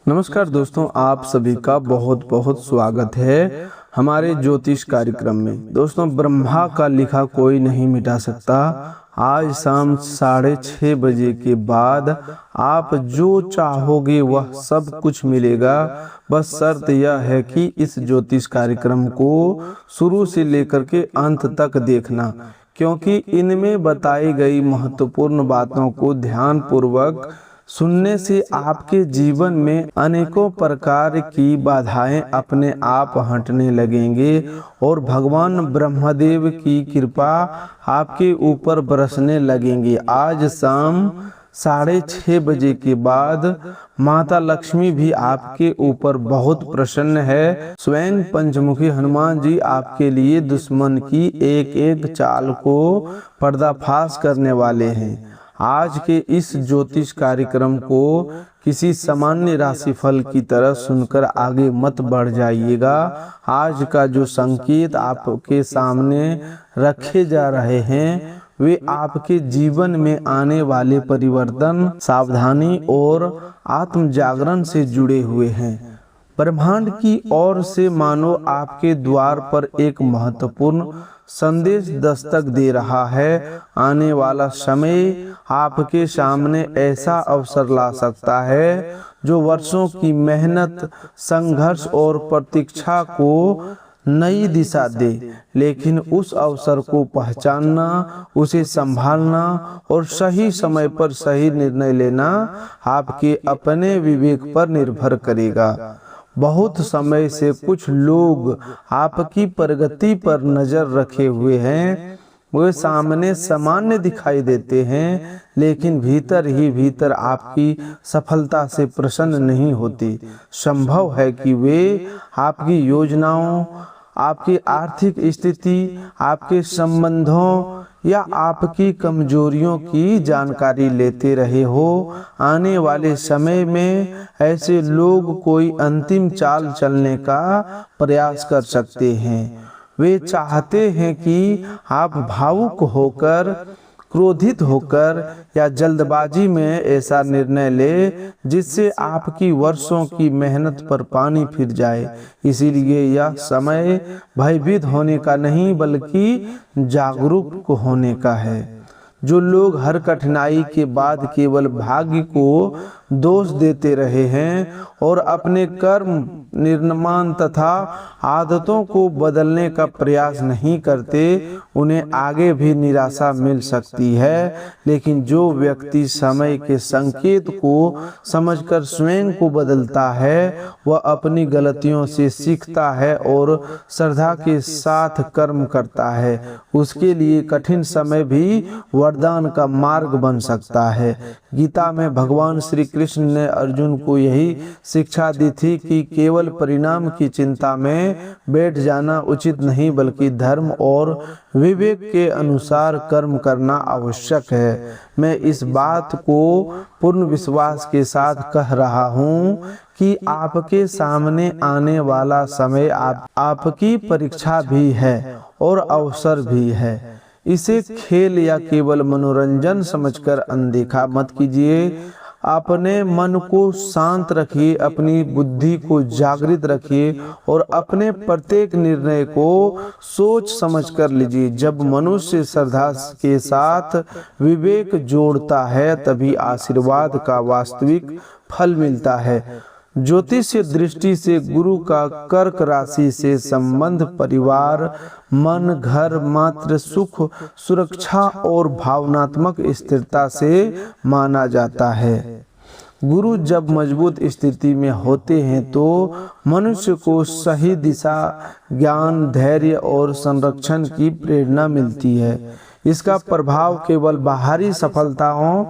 नमस्कार दोस्तों, आप सभी का बहुत बहुत स्वागत है हमारे ज्योतिष कार्यक्रम में। दोस्तों, ब्रह्मा का लिखा कोई नहीं मिटा सकता। आज शाम 6:30 बजे के बाद आप जो चाहोगे वह सब कुछ मिलेगा। बस शर्त यह है कि इस ज्योतिष कार्यक्रम को शुरू से लेकर के अंत तक देखना, क्योंकि इनमें बताई गई महत्वपूर्ण बातों को ध्यान पूर्वक सुनने से आपके जीवन में अनेकों प्रकार की बाधाएं अपने आप हटने लगेंगे और भगवान ब्रह्मदेव की कृपा आपके ऊपर बरसने लगेंगे। आज शाम 6:30 बजे के बाद माता लक्ष्मी भी आपके ऊपर बहुत प्रसन्न है। स्वयं पंचमुखी हनुमान जी आपके लिए दुश्मन की एक एक चाल को पर्दाफाश करने वाले हैं। आज के इस ज्योतिष कार्यक्रम को किसी सामान्य राशिफल की तरह सुनकर आगे मत बढ़ जाइएगा। आज का जो संकेत आपके सामने रखे जा रहे हैं वे आपके जीवन में आने वाले परिवर्तन, सावधानी और आत्म जागरण से जुड़े हुए हैं। ब्रह्मांड की ओर से मानो आपके द्वार पर एक महत्वपूर्ण संदेश दस्तक दे रहा है। आने वाला समय आपके सामने ऐसा अवसर ला सकता है जो वर्षों की मेहनत, संघर्ष और प्रतीक्षा को नई दिशा दे। लेकिन उस अवसर को पहचानना, उसे संभालना और सही समय पर सही निर्णय लेना आपके अपने विवेक पर निर्भर करेगा। बहुत समय से कुछ लोग आपकी प्रगति पर नजर रखे हुए हैं। वे सामने सामान्य दिखाई देते हैं, लेकिन भीतर ही भीतर आपकी सफलता से प्रसन्न नहीं होते। संभव है कि वे आपकी योजनाओं, आपकी आर्थिक स्थिति, आपके संबंधों या आपकी कमजोरियों की जानकारी लेते रहे हो। आने वाले समय में ऐसे लोग कोई अंतिम चाल चलने का प्रयास कर सकते हैं। वे चाहते हैं कि आप भावुक होकर, क्रोधित होकर या जल्दबाजी में ऐसा निर्णय ले जिससे आपकी वर्षों की मेहनत पर पानी फिर जाए। इसीलिए यह समय भयभीत होने का नहीं बल्कि जागरूक होने का है। जो लोग हर कठिनाई के बाद केवल भाग्य को दोष देते रहे हैं और अपने कर्म, निर्माण तथा आदतों को बदलने का प्रयास नहीं करते, उन्हें आगे भी निराशा मिल सकती है। लेकिन जो व्यक्ति समय के संकेत को समझकर स्वयं को बदलता है, वह अपनी गलतियों से सीखता है और श्रद्धा के साथ कर्म करता है। उसके लिए कठिन समय भी वरदान का मार्ग बन सकता है। गीता में भगवान श्री कृष्ण ने अर्जुन को यही शिक्षा दी थी कि केवल परिणाम की चिंता में बैठ जाना उचित नहीं, बल्कि धर्म और विवेक के अनुसार कर्म करना आवश्यक है। मैं इस बात को पूर्ण विश्वास के साथ कह रहा हूँ कि आपके सामने आने वाला समय आपकी परीक्षा भी है और अवसर भी है। इसे खेल या केवल मनोरंजन समझकर अनदेखा मत कीजिए। अपने मन को शांत रखिए, अपनी बुद्धि को जागृत रखिए और अपने प्रत्येक निर्णय को सोच समझ कर लीजिए। जब मनुष्य श्रद्धा के साथ विवेक जोड़ता है, तभी आशीर्वाद का वास्तविक फल मिलता है। ज्योतिष दृष्टि से गुरु का कर्क राशि से संबंध परिवार, मन, घर, मातृ सुख, सुरक्षा और भावनात्मक स्थिरता से माना जाता है। गुरु जब मजबूत स्थिति में होते हैं तो मनुष्य को सही दिशा, ज्ञान, धैर्य और संरक्षण की प्रेरणा मिलती है। इसका प्रभाव केवल बाहरी सफलताओं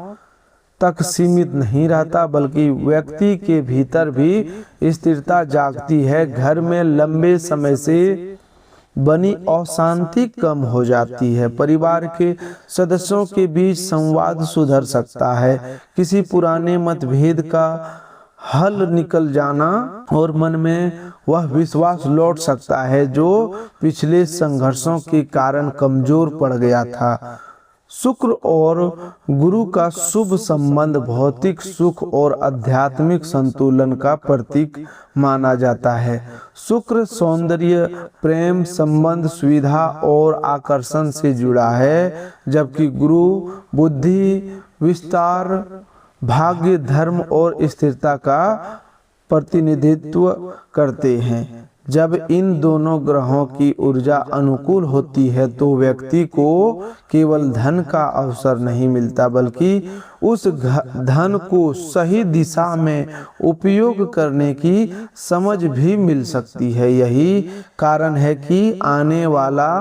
तक सीमित नहीं रहता, बल्कि व्यक्ति के भीतर भी स्थिरता जागती है। घर में लंबे समय से बनी अशांति कम हो जाती है। परिवार के सदस्यों के बीच संवाद सुधर सकता है। किसी पुराने मतभेद का हल निकल जाना और मन में वह विश्वास लौट सकता है जो पिछले संघर्षों के कारण कमजोर पड़ गया था। शुक्र और गुरु का शुभ संबंध भौतिक सुख और आध्यात्मिक संतुलन का प्रतीक माना जाता है। शुक्र सौंदर्य, प्रेम, संबंध, सुविधा और आकर्षण से जुड़ा है, जबकि गुरु बुद्धि, विस्तार, भाग्य, धर्म और स्थिरता का प्रतिनिधित्व करते हैं। जब इन दोनों ग्रहों की ऊर्जा अनुकूल होती है तो व्यक्ति को केवल धन का अवसर नहीं मिलता, बल्कि उस धन को सही दिशा में उपयोग करने की समझ भी मिल सकती है। यही कारण है कि आने वाला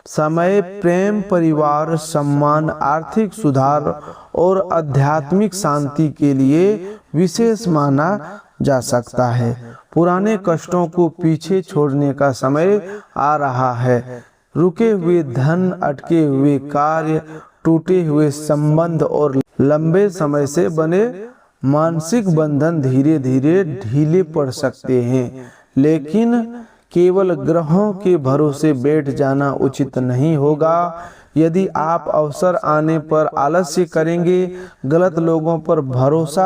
समय प्रेम, परिवार, सम्मान, आर्थिक सुधार और आध्यात्मिक शांति के लिए विशेष माना जा सकता है। पुराने कष्टों को पीछे छोड़ने का समय आ रहा है। रुके हुए धन, अटके हुए कार्य, टूटे हुए संबंध और लंबे समय से बने मानसिक बंधन धीरे धीरे ढीले पड़ सकते हैं। लेकिन केवल ग्रहों के भरोसे बैठ जाना उचित नहीं होगा। यदि आप अवसर आने पर आलस्य करेंगे, गलत लोगों पर भरोसा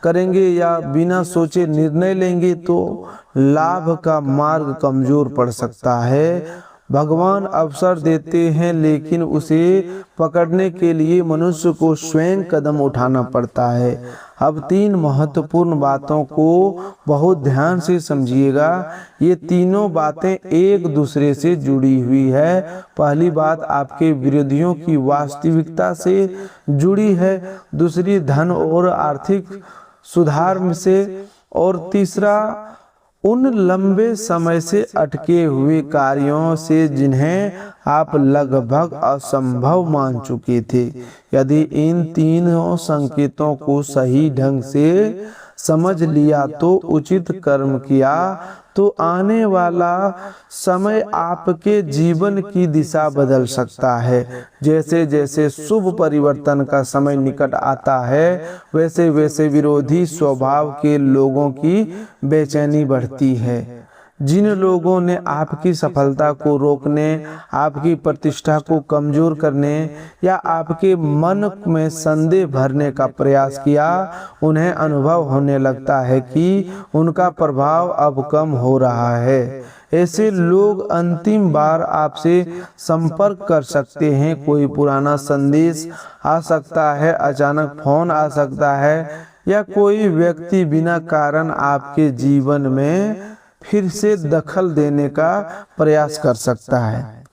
करेंगे या बिना सोचे निर्णय लेंगे तो लाभ का मार्ग कमजोर पड़ सकता है। भगवान अवसर देते हैं, लेकिन उसे पकड़ने के लिए मनुष्य को स्वयं कदम उठाना पड़ता है। अब 3 महत्वपूर्ण बातों को बहुत ध्यान से समझिएगा। ये तीनों बातें एक दूसरे से जुड़ी हुई है। पहली बात आपके विरोधियों की वास्तविकता से जुड़ी है, दूसरी धन और आर्थिक सुधार से, और तीसरा उन लंबे समय से अटके हुए कार्यों से जिन्हें आप लगभग असंभव मान चुके थे। यदि इन तीनों संकेतों को सही ढंग से समझ लिया तो उचित कर्म किया तो आने वाला समय आपके जीवन की दिशा बदल सकता है। जैसे जैसे शुभ परिवर्तन का समय निकट आता है, वैसे वैसे विरोधी स्वभाव के लोगों की बेचैनी बढ़ती है। जिन लोगों ने आपकी सफलता को रोकने, आपकी प्रतिष्ठा को कमजोर करने या आपके मन में संदेह भरने का प्रयास किया, उन्हें अनुभव होने लगता है कि उनका प्रभाव अब कम हो रहा है। ऐसे लोग अंतिम बार आपसे संपर्क कर सकते हैं। कोई पुराना संदेश आ सकता है, अचानक फोन आ सकता है, या कोई व्यक्ति बिना कारण आपके जीवन में फिर से दखल देने का प्रयास कर सकता है।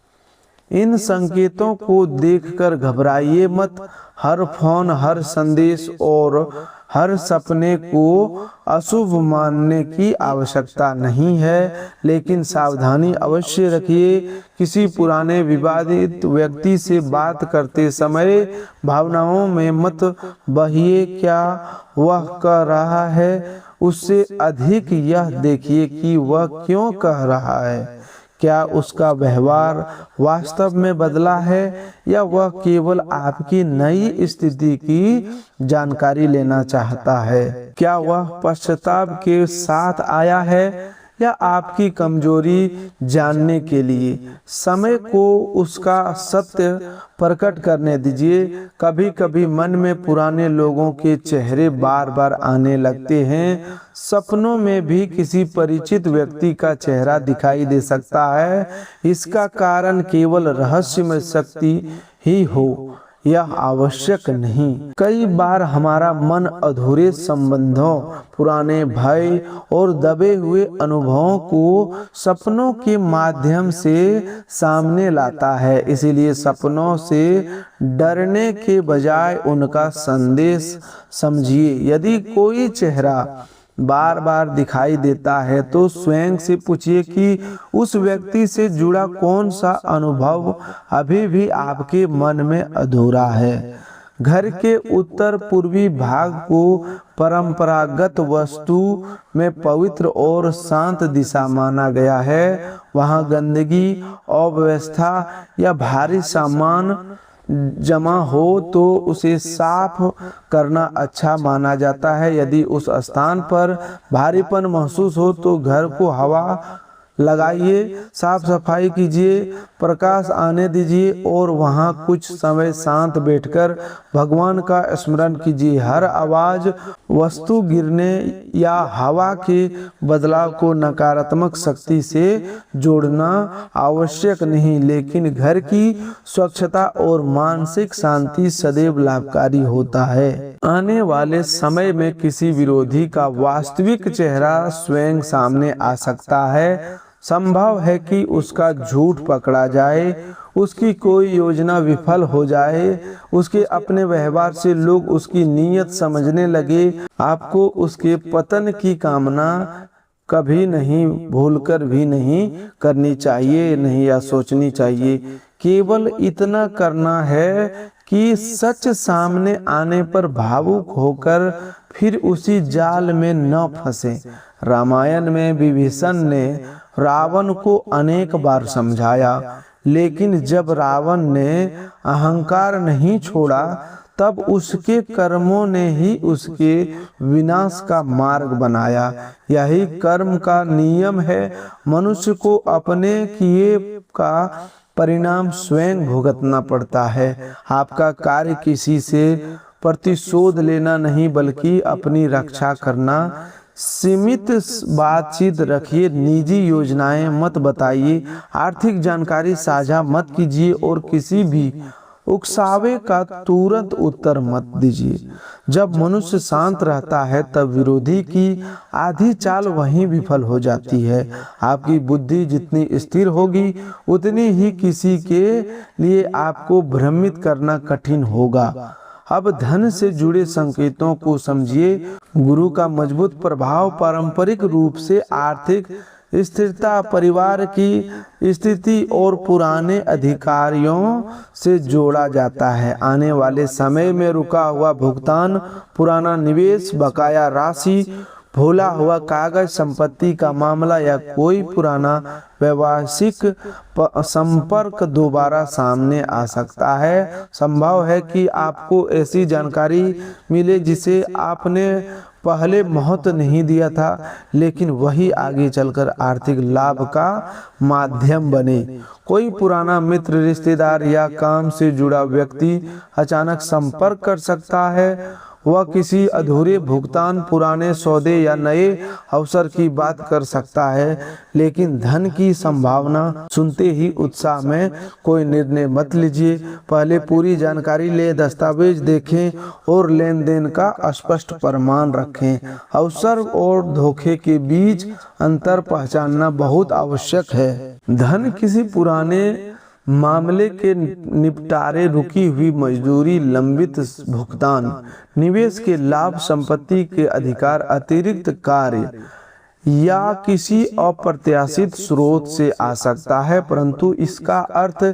इन संकेतों को देखकर घबराइए मत। हर फोन, हर संदेश और हर सपने को अशुभ मानने की आवश्यकता नहीं है, लेकिन सावधानी अवश्य रखिए। किसी पुराने विवादित व्यक्ति से बात करते समय भावनाओं में मत बहिए। क्या वह कह रहा है, उससे अधिक यह देखिए कि वह क्यों कह रहा है। क्या उसका व्यवहार वास्तव में बदला है या वह केवल आपकी नई स्थिति की जानकारी लेना चाहता है। क्या वह पश्चाताप के साथ आया है या आपकी कमजोरी जानने के लिए। समय को उसका सत्य प्रकट करने दीजिए। कभी कभी मन में पुराने लोगों के चेहरे बार बार आने लगते हैं। सपनों में भी किसी परिचित व्यक्ति का चेहरा दिखाई दे सकता है। इसका कारण केवल रहस्यमय शक्ति ही हो, यह आवश्यक नहीं। कई बार हमारा मन अधूरे संबंधों, पुराने भय और दबे हुए अनुभवों को सपनों के माध्यम से सामने लाता है। इसीलिए सपनों से डरने के बजाय उनका संदेश समझिए। यदि कोई चेहरा बार बार दिखाई देता है तो स्वयं से पूछिए कि उस व्यक्ति से जुड़ा कौन सा अनुभव अभी भी आपके मन में अधूरा है। घर के उत्तर पूर्वी भाग को परंपरागत वस्तु में पवित्र और शांत दिशा माना गया है। वहाँ गंदगी, अव्यवस्था या भारी सामान जमा हो तो उसे साफ करना अच्छा माना जाता है। यदि उस स्थान पर भारीपन महसूस हो तो घर को हवा लगाइए, साफ सफाई कीजिए। प्रकाश आने दीजिए और वहां कुछ समय शांत बैठकर भगवान का स्मरण कीजिए। हर आवाज, वस्तु गिरने या हवा के बदलाव को नकारात्मक शक्ति से जोड़ना आवश्यक नहीं, लेकिन घर की स्वच्छता और मानसिक शांति सदैव लाभकारी होता है। आने वाले समय में किसी विरोधी का वास्तविक चेहरा स्वयं सामने आ सकता है। संभव है कि उसका झूठ पकड़ा जाए, उसकी कोई योजना विफल हो जाए, उसके अपने व्यवहार से लोग उसकी नीयत समझने लगे। आपको उसके पतन की कामना कभी नहीं, भूलकर भी नहीं करनी चाहिए, नहीं या सोचनी चाहिए। केवल इतना करना है कि सच सामने आने पर भावुक होकर फिर उसी जाल में न फंसे। रामायण में विभीषण ने रावण को अनेक बार समझाया, लेकिन जब रावण ने अहंकार नहीं छोड़ा तब उसके कर्मों ने ही उसके विनाश का मार्ग बनाया। यही कर्म का नियम है। मनुष्य को अपने किए का परिणाम स्वयं भुगतना पड़ता है। आपका कार्य किसी से प्रतिशोध लेना नहीं, बल्कि अपनी रक्षा करना। सीमित बातचीत रखिए, निजी योजनाएं मत बताइए, आर्थिक जानकारी साझा मत कीजिए और किसी भी उकसावे का तुरंत उत्तर मत दीजिए। जब मनुष्य शांत रहता है तब विरोधी की आधी चाल वहीं विफल हो जाती है। आपकी बुद्धि जितनी स्थिर होगी उतनी ही किसी के लिए आपको भ्रमित करना कठिन होगा। अब धन से जुड़े संकेतों को समझिए। गुरु का मजबूत प्रभाव पारंपरिक रूप से आर्थिक स्थिरता, परिवार की स्थिति और पुराने अधिकारियों से जोड़ा जाता है। आने वाले समय में रुका हुआ भुगतान, पुराना निवेश, बकाया राशि, भूला हुआ कागज, संपत्ति का मामला या कोई पुराना व्यवसायिक संपर्क दोबारा सामने आ सकता है। संभव है कि आपको ऐसी जानकारी मिले जिसे आपने पहले महत्व नहीं दिया था, लेकिन वही आगे चलकर आर्थिक लाभ का माध्यम बने। कोई पुराना मित्र, रिश्तेदार या काम से जुड़ा व्यक्ति अचानक संपर्क कर सकता है। वह किसी अधूरे भुगतान, पुराने सौदे या नए अवसर की बात कर सकता है, लेकिन धन की संभावना सुनते ही उत्साह में कोई निर्णय मत लीजिए। पहले पूरी जानकारी ले, दस्तावेज देखें और लेन देन का स्पष्ट प्रमाण रखें। अवसर और धोखे के बीच अंतर पहचानना बहुत आवश्यक है। धन किसी पुराने मामले के निपटारे, रुकी हुई मजदूरी, लंबित भुगतान, निवेश के लाभ, संपत्ति के अधिकार, अतिरिक्त कार्य या किसी अप्रत्याशित स्रोत से आ सकता है, परंतु इसका अर्थ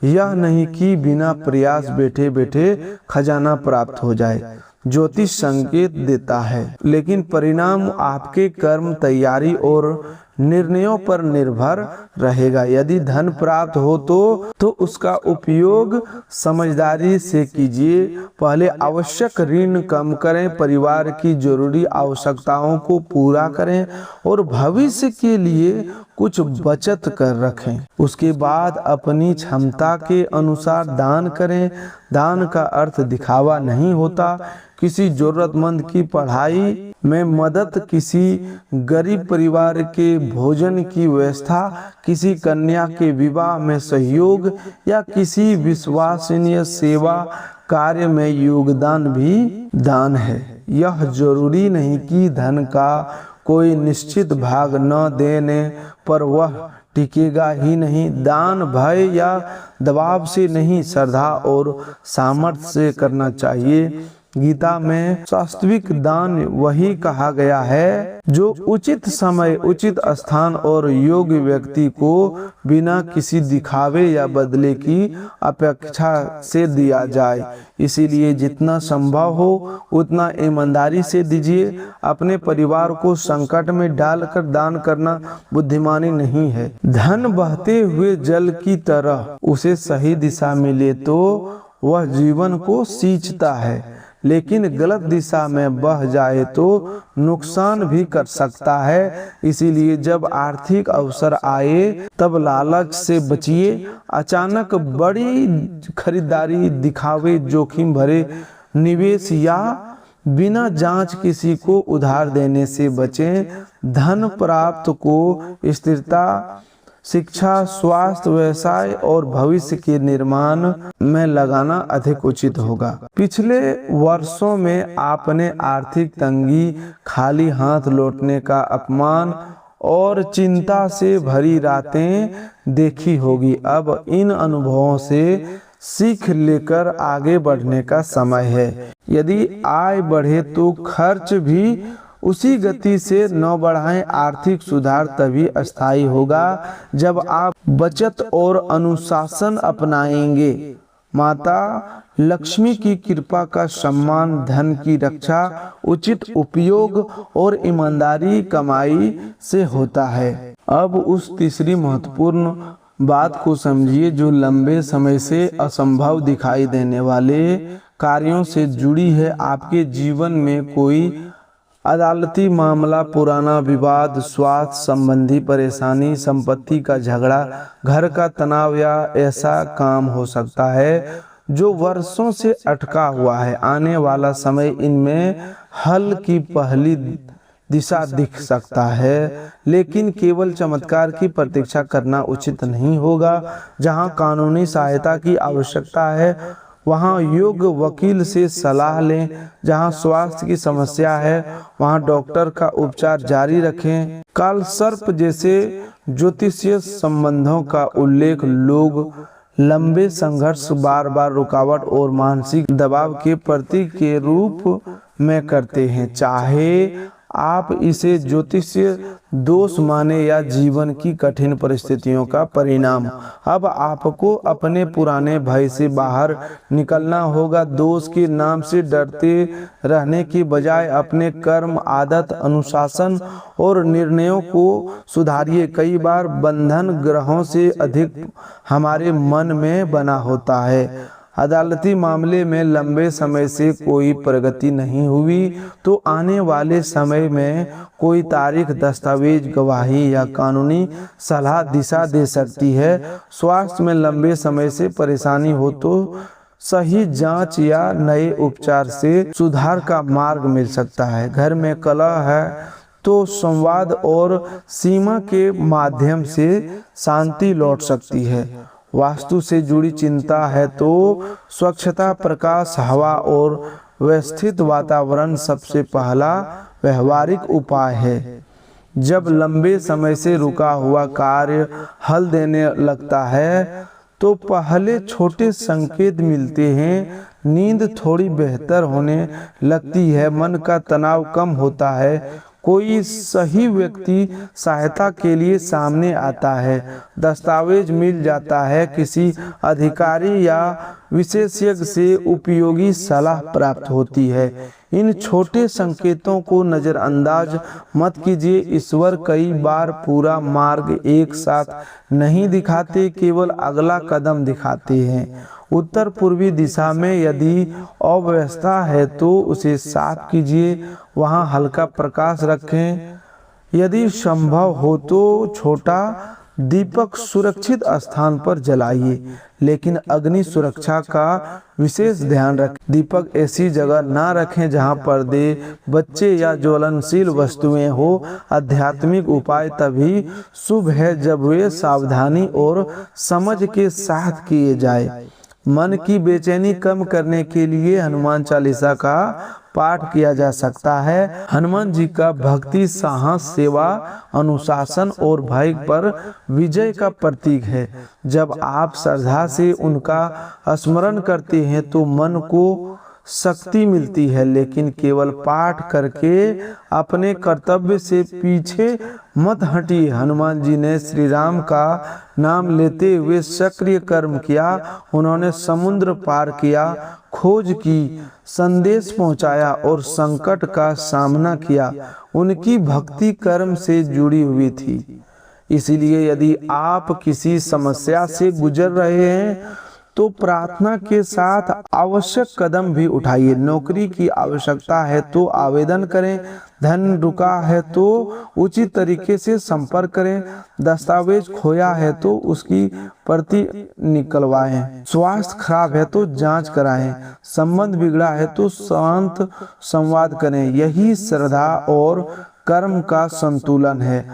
यह नहीं कि बिना प्रयास बैठे बैठे खजाना प्राप्त हो जाए। ज्योतिष संकेत देता है, लेकिन परिणाम आपके कर्म, तैयारी और निर्णयों पर निर्भर रहेगा। यदि धन प्राप्त हो तो उसका उपयोग समझदारी से कीजिए। पहले आवश्यक ऋण कम करें, परिवार की जरूरी आवश्यकताओं को पूरा करें और भविष्य के लिए कुछ बचत कर रखें। उसके बाद अपनी क्षमता के अनुसार दान करें। दान का अर्थ दिखावा नहीं होता। किसी जरूरतमंद की पढ़ाई में मदद, किसी गरीब परिवार के भोजन की व्यवस्था, किसी कन्या के विवाह में सहयोग या किसी विश्वसनीय सेवा कार्य में योगदान भी दान है। यह जरूरी नहीं कि धन का कोई निश्चित भाग न देने पर वह टिकेगा ही नहीं। दान भय या दबाव से नहीं, श्रद्धा और सामर्थ्य से करना चाहिए। गीता में वास्तविक दान वही कहा गया है जो उचित समय, उचित स्थान और योग्य व्यक्ति को बिना किसी दिखावे या बदले की अपेक्षा से दिया जाए। इसीलिए जितना संभव हो उतना ईमानदारी से दीजिए। अपने परिवार को संकट में डालकर दान करना बुद्धिमानी नहीं है। धन बहते हुए जल की तरह उसे सही दिशा मिले तो वह जीवन को सींचता है, लेकिन गलत दिशा में बह जाए तो नुकसान भी कर सकता है। इसीलिए जब आर्थिक अवसर आए तब लालच से बचिए। अचानक बड़ी खरीदारी, दिखावे, जोखिम भरे निवेश या बिना जांच किसी को उधार देने से बचें। धन प्राप्त को स्थिरता, शिक्षा, स्वास्थ्य, व्यवसाय और भविष्य के निर्माण में लगाना अधिक उचित होगा। पिछले वर्षों में आपने आर्थिक तंगी, खाली हाथ लौटने का अपमान और चिंता से भरी रातें देखी होगी। अब इन अनुभवों से सीख लेकर आगे बढ़ने का समय है। यदि आय बढ़े तो खर्च भी उसी गति से न बढ़ाएं। आर्थिक सुधार तभी अस्थायी होगा जब आप बचत और अनुशासन अपनाएंगे। माता लक्ष्मी की कृपा का सम्मान, धन की रक्षा, उचित उपयोग और ईमानदारी कमाई से होता है। अब उस तीसरी महत्वपूर्ण बात को समझिए जो लंबे समय से असंभव दिखाई देने वाले कार्यों से जुड़ी है। आपके जीवन में कोई अदालती मामला, पुराना विवाद, स्वास्थ्य संबंधी परेशानी, संपत्ति का झगड़ा, घर का तनाव या ऐसा काम हो सकता है जो वर्षों से अटका हुआ है। आने वाला समय इनमें हल की पहली दिशा दिख सकता है, लेकिन केवल चमत्कार की प्रतीक्षा करना उचित नहीं होगा। जहां कानूनी सहायता की आवश्यकता है वहां योग्य वकील से सलाह लें। जहां स्वास्थ्य की समस्या है वहां डॉक्टर का उपचार जारी रखें। काल सर्प जैसे ज्योतिषीय संबंधों का उल्लेख लोग लंबे संघर्ष, बार बार रुकावट और मानसिक दबाव के प्रतीक के रूप में करते हैं। चाहे आप इसे ज्योतिषीय दोष माने या जीवन की कठिन परिस्थितियों का परिणाम, अब आपको अपने पुराने भय से बाहर निकलना होगा। दोष के नाम से डरते रहने की बजाय अपने कर्म, आदत, अनुशासन और निर्णयों को सुधारिए। कई बार बंधन ग्रहों से अधिक हमारे मन में बना होता है। अदालती मामले में लंबे समय से कोई प्रगति नहीं हुई तो आने वाले समय में कोई तारीख, दस्तावेज, गवाही या कानूनी सलाह दिशा दे सकती है। स्वास्थ्य में लंबे समय से परेशानी हो तो सही जांच या नए उपचार से सुधार का मार्ग मिल सकता है। घर में कलह है तो संवाद और सीमा के माध्यम से शांति लौट सकती है। वास्तु से जुड़ी चिंता है तो स्वच्छता, प्रकाश, हवा और व्यवस्थित वातावरण सबसे पहला व्यवहारिक उपाय है। जब लंबे समय से रुका हुआ कार्य हल देने लगता है तो पहले छोटे संकेत मिलते हैं। नींद थोड़ी बेहतर होने लगती है, मन का तनाव कम होता है, कोई सही व्यक्ति सहायता के लिए सामने आता है, दस्तावेज मिल जाता है, किसी अधिकारी या विशेषज्ञ से उपयोगी सलाह प्राप्त होती है। इन छोटे संकेतों को नज़रअंदाज मत कीजिए। ईश्वर कई बार पूरा मार्ग एक साथ नहीं दिखाते, केवल अगला कदम दिखाते हैं। उत्तर पूर्वी दिशा में यदि अव्यवस्था है तो उसे साफ कीजिए, वहां हल्का प्रकाश रखें। यदि संभव हो तो छोटा दीपक सुरक्षित स्थान पर जलाइए, लेकिन अग्नि सुरक्षा का विशेष ध्यान रखें। दीपक ऐसी जगह ना रखें जहां पर्दे, बच्चे या ज्वलनशील वस्तुएं हो। आध्यात्मिक उपाय तभी शुभ है जब वे सावधानी और समझ के साथ किए जाए। मन की बेचैनी कम करने के लिए हनुमान चालीसा का पाठ किया जा सकता है। हनुमान जी का भक्ति, साहस, सेवा, अनुशासन और भय पर विजय का प्रतीक है। जब आप श्रद्धा से उनका स्मरण करते हैं तो मन को शक्ति मिलती है, लेकिन केवल पाठ करके अपने कर्तव्य से पीछे मत हटिए। हनुमान जी ने श्री राम का नाम लेते हुए सक्रिय कर्म किया। उन्होंने समुद्र पार किया, खोज की, संदेश पहुंचाया और संकट का सामना किया। उनकी भक्ति कर्म से जुड़ी हुई थी। इसीलिए यदि आप किसी समस्या से गुजर रहे हैं तो प्रार्थना के साथ आवश्यक कदम भी उठाइए। नौकरी की आवश्यकता है तो आवेदन करें, धन रुका है तो उचित तरीके से संपर्क करें, दस्तावेज खोया है तो उसकी प्रति निकलवाएं, स्वास्थ्य खराब है तो जांच कराएं, संबंध बिगड़ा है तो शांत संवाद करें। यही श्रद्धा और कर्म का संतुलन है।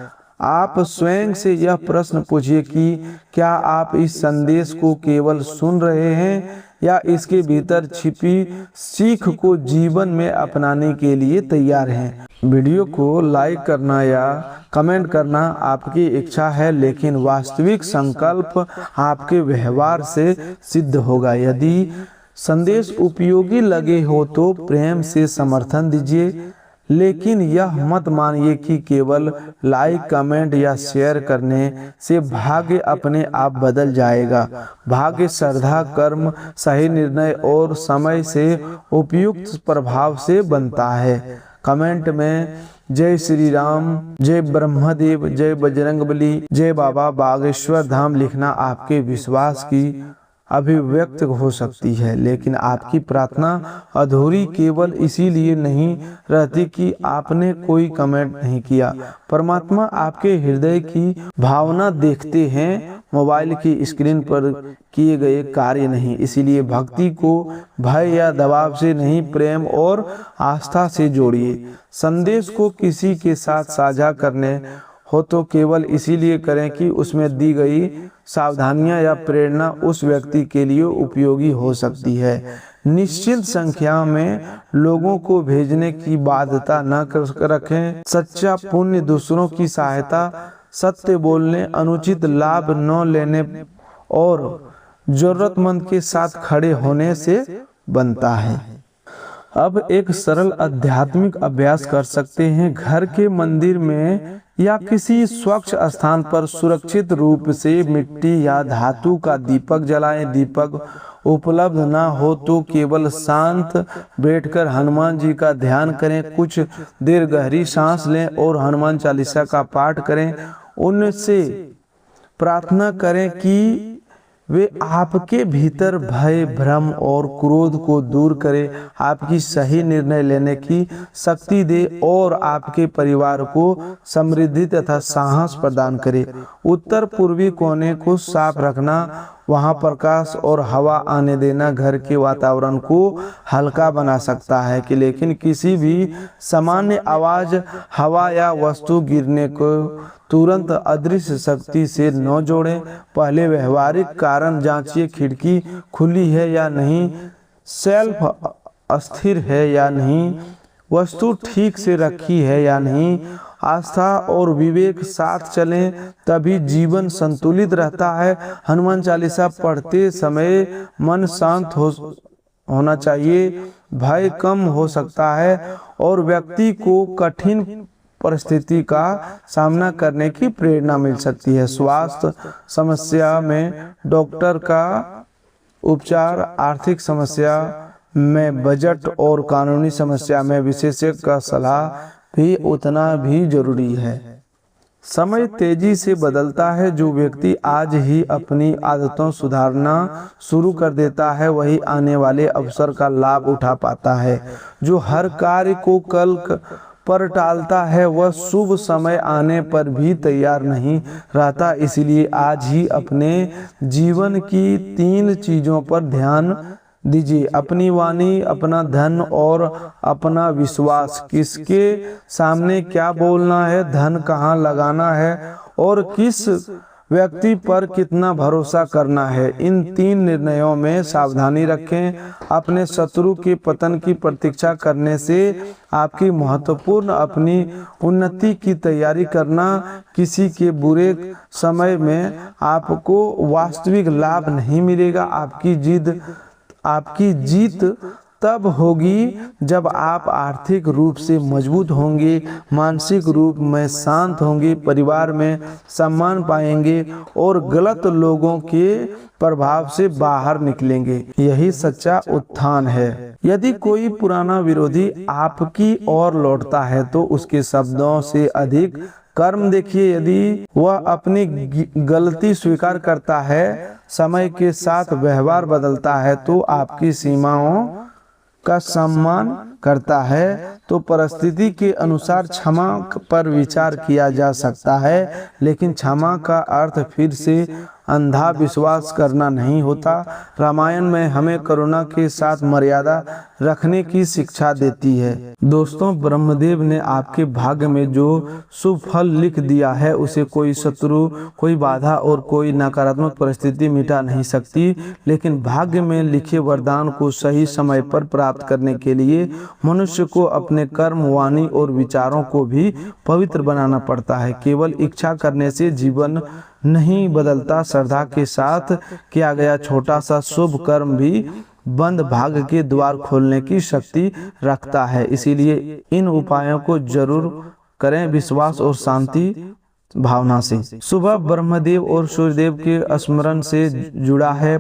आप स्वयं से यह प्रश्न पूछिए कि क्या आप इस संदेश को केवल सुन रहे हैं या इसके भीतर छिपी सीख को जीवन में अपनाने के लिए तैयार हैं। वीडियो को लाइक करना या कमेंट करना आपकी इच्छा है, लेकिन वास्तविक संकल्प आपके व्यवहार से सिद्ध होगा। यदि संदेश उपयोगी लगे हो तो प्रेम से समर्थन दीजिए, लेकिन यह मत मानिए कि केवल लाइक, कमेंट या शेयर करने से भाग्य अपने आप बदल जाएगा। भाग्य श्रद्धा, कर्म, सही निर्णय और समय से उपयुक्त प्रभाव से बनता है। कमेंट में जय श्री राम, जय ब्रह्मदेव, जय बजरंगबली, जय बाबा बागेश्वर धाम लिखना आपके विश्वास की अभिव्यक्त हो सकती है, लेकिन आपकी प्रार्थना अधूरी केवल इसीलिए नहीं रहती कि आपने कोई कमेंट नहीं किया। परमात्मा आपके हृदय की भावना देखते हैं, मोबाइल की स्क्रीन पर किए गए कार्य नहीं। इसीलिए भक्ति को भय या दबाव से नहीं, प्रेम और आस्था से जोड़िए। संदेश को किसी के साथ साझा करने हो तो केवल इसीलिए करें कि उसमें दी गई सावधानियां या प्रेरणा उस व्यक्ति के लिए उपयोगी हो सकती है। निश्चित संख्या में लोगों को भेजने की बाध्यता न रखें। सच्चा पुण्य दूसरों की सहायता, सत्य बोलने, अनुचित लाभ न लेने और जरूरतमंद के साथ खड़े होने से बनता है। अब एक सरल आध्यात्मिक अभ्यास कर सकते हैं। घर के मंदिर में या किसी स्वच्छ स्थान पर सुरक्षित रूप से मिट्टी या धातु का दीपक जलाएं। दीपक उपलब्ध ना हो तो केवल शांत बैठकर हनुमान जी का ध्यान करें। कुछ देर गहरी सांस लें और हनुमान चालीसा का पाठ करें। उनसे प्रार्थना करें कि वे आपके भीतर भय, भ्रम और क्रोध को दूर करे, आपकी सही निर्णय लेने की शक्ति दे और आपके परिवार को समृद्धि तथा साहस प्रदान करे। उत्तर पूर्वी कोने को साफ रखना, वहां प्रकाश और हवा आने देना घर के वातावरण को हल्का बना सकता है कि लेकिन किसी भी सामान्य आवाज, हवा या वस्तु गिरने को तुरंत अदृश्य शक्ति से न जोड़ें। पहले व्यवहारिक कारण जांचिए, खिड़की खुली है या नहीं, शेल्फ अस्थिर है या नहीं, वस्तु ठीक से रखी है या नहीं। आस्था और विवेक साथ चलें, तभी जीवन संतुलित रहता है। हनुमान चालीसा पढ़ते समय मन शांत होना चाहिए, भय कम हो सकता है और व्यक्ति को कठिन परिस्थिति का सामना करने की प्रेरणा मिल सकती है। स्वास्थ्य समस्या में डॉक्टर का उपचार, आर्थिक समस्या में बजट और कानूनी समस्या में विशेषज्ञ का सलाह भी उतना भी जरूरी है। समय तेजी से बदलता है। जो व्यक्ति आज ही अपनी आदतों सुधारना शुरू कर देता है वही आने वाले अवसर का लाभ उठा पाता है। जो हर कार्य को कल पर टालता है वह शुभ समय आने पर भी तैयार नहीं रहता। इसलिए आज ही अपने जीवन की 3 चीजों पर ध्यान दीजिए, अपनी वाणी, अपना धन और अपना विश्वास। किसके सामने क्या बोलना है, धन कहाँ लगाना है और किस व्यक्ति पर कितना भरोसा करना है, इन 3 निर्णयों में सावधानी रखें। अपने शत्रु के पतन की प्रतीक्षा करने से आपकी महत्वपूर्ण अपनी उन्नति की तैयारी करना। किसी के बुरे समय में आपको वास्तविक लाभ नहीं मिलेगा। आपकी जीत तब होगी जब आप आर्थिक रूप से मजबूत होंगे, मानसिक रूप में शांत होंगे, परिवार में सम्मान पाएंगे और गलत लोगों के प्रभाव से बाहर निकलेंगे। यही सच्चा उत्थान है। यदि कोई पुराना विरोधी आपकी ओर लौटता है तो उसके शब्दों से अधिक कर्म देखिए। यदि वह अपनी गलती स्वीकार करता है, समय के साथ व्यवहार बदलता है तो आपकी सीमाओं का सम्मान करता है, तो परिस्थिति के अनुसार क्षमा पर विचार किया जा सकता है। लेकिन क्षमा का अर्थ फिर से अंधा विश्वास करना नहीं होता। रामायण में हमें करुणा के साथ मर्यादा रखने की शिक्षा देती है। दोस्तों, ब्रह्मदेव ने आपके भाग्य में जो शुभ फल लिख दिया है उसे कोई शत्रु, कोई बाधा और कोई नकारात्मक परिस्थिति मिटा नहीं सकती। लेकिन भाग्य में लिखे वरदान को सही समय पर प्राप्त करने के लिए मनुष्य को अपने कर्म, वाणी और विचारों को भी पवित्र बनाना पड़ता है। केवल इच्छा करने से जीवन नहीं बदलता। श्रद्धा के साथ किया गया छोटा सा शुभ कर्म भी बंद भाग्य के द्वार खोलने की शक्ति रखता है। इसीलिए इन उपायों को जरूर करें, विश्वास और शांति भावना से। सुबह ब्रह्मदेव और सूर्यदेव के स्मरण से जुड़ा है।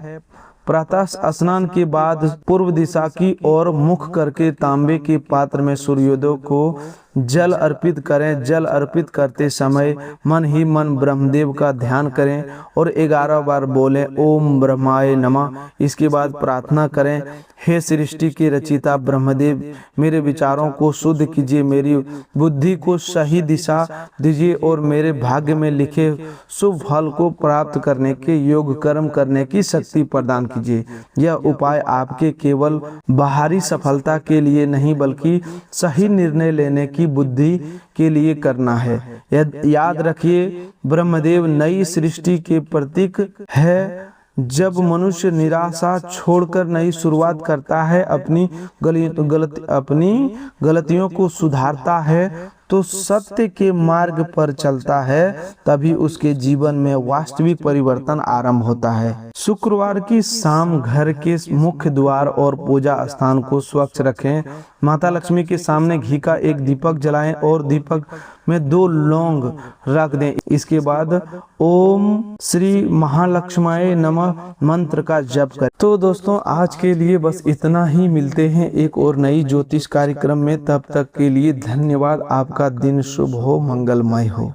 प्रातः स्नान के बाद पूर्व दिशा की ओर मुख करके तांबे के पात्र में सूर्योदय को जल अर्पित करें। जल अर्पित करते समय मन ही मन ब्रह्मदेव का ध्यान करें और 11 बार बोलें ओम ब्रह्माय नमः। इसके बाद प्रार्थना करें, हे सृष्टि के रचिता ब्रह्मदेव, मेरे विचारों को शुद्ध कीजिए, मेरी बुद्धि को सही दिशा दीजिए और मेरे भाग्य में लिखे शुभ फल को प्राप्त करने के योग कर्म करने की शक्ति प्रदान कीजिए। यह उपाय आपके केवल बाहरी सफलता के लिए नहीं बल्कि सही निर्णय लेने की बुद्धि के लिए करना है। याद रखिए, ब्रह्मदेव नई सृष्टि के प्रतीक है। जब मनुष्य निराशा छोड़कर नई शुरुआत करता है, अपनी गलतियों को सुधारता है तो सत्य के मार्ग पर चलता है, तभी उसके जीवन में वास्तविक परिवर्तन आरंभ होता है। शुक्रवार की शाम घर के मुख्य द्वार और पूजा स्थान को स्वच्छ रखें। माता लक्ष्मी के सामने घी का एक दीपक जलाएं और दीपक में 2 लौंग रख दें। इसके बाद ओम श्री महालक्ष्माय नमः मंत्र का जप करें। तो दोस्तों, आज के लिए बस इतना ही। मिलते हैं एक और नई ज्योतिष कार्यक्रम में। तब तक के लिए धन्यवाद। आपका दिन शुभ हो, मंगलमय हो।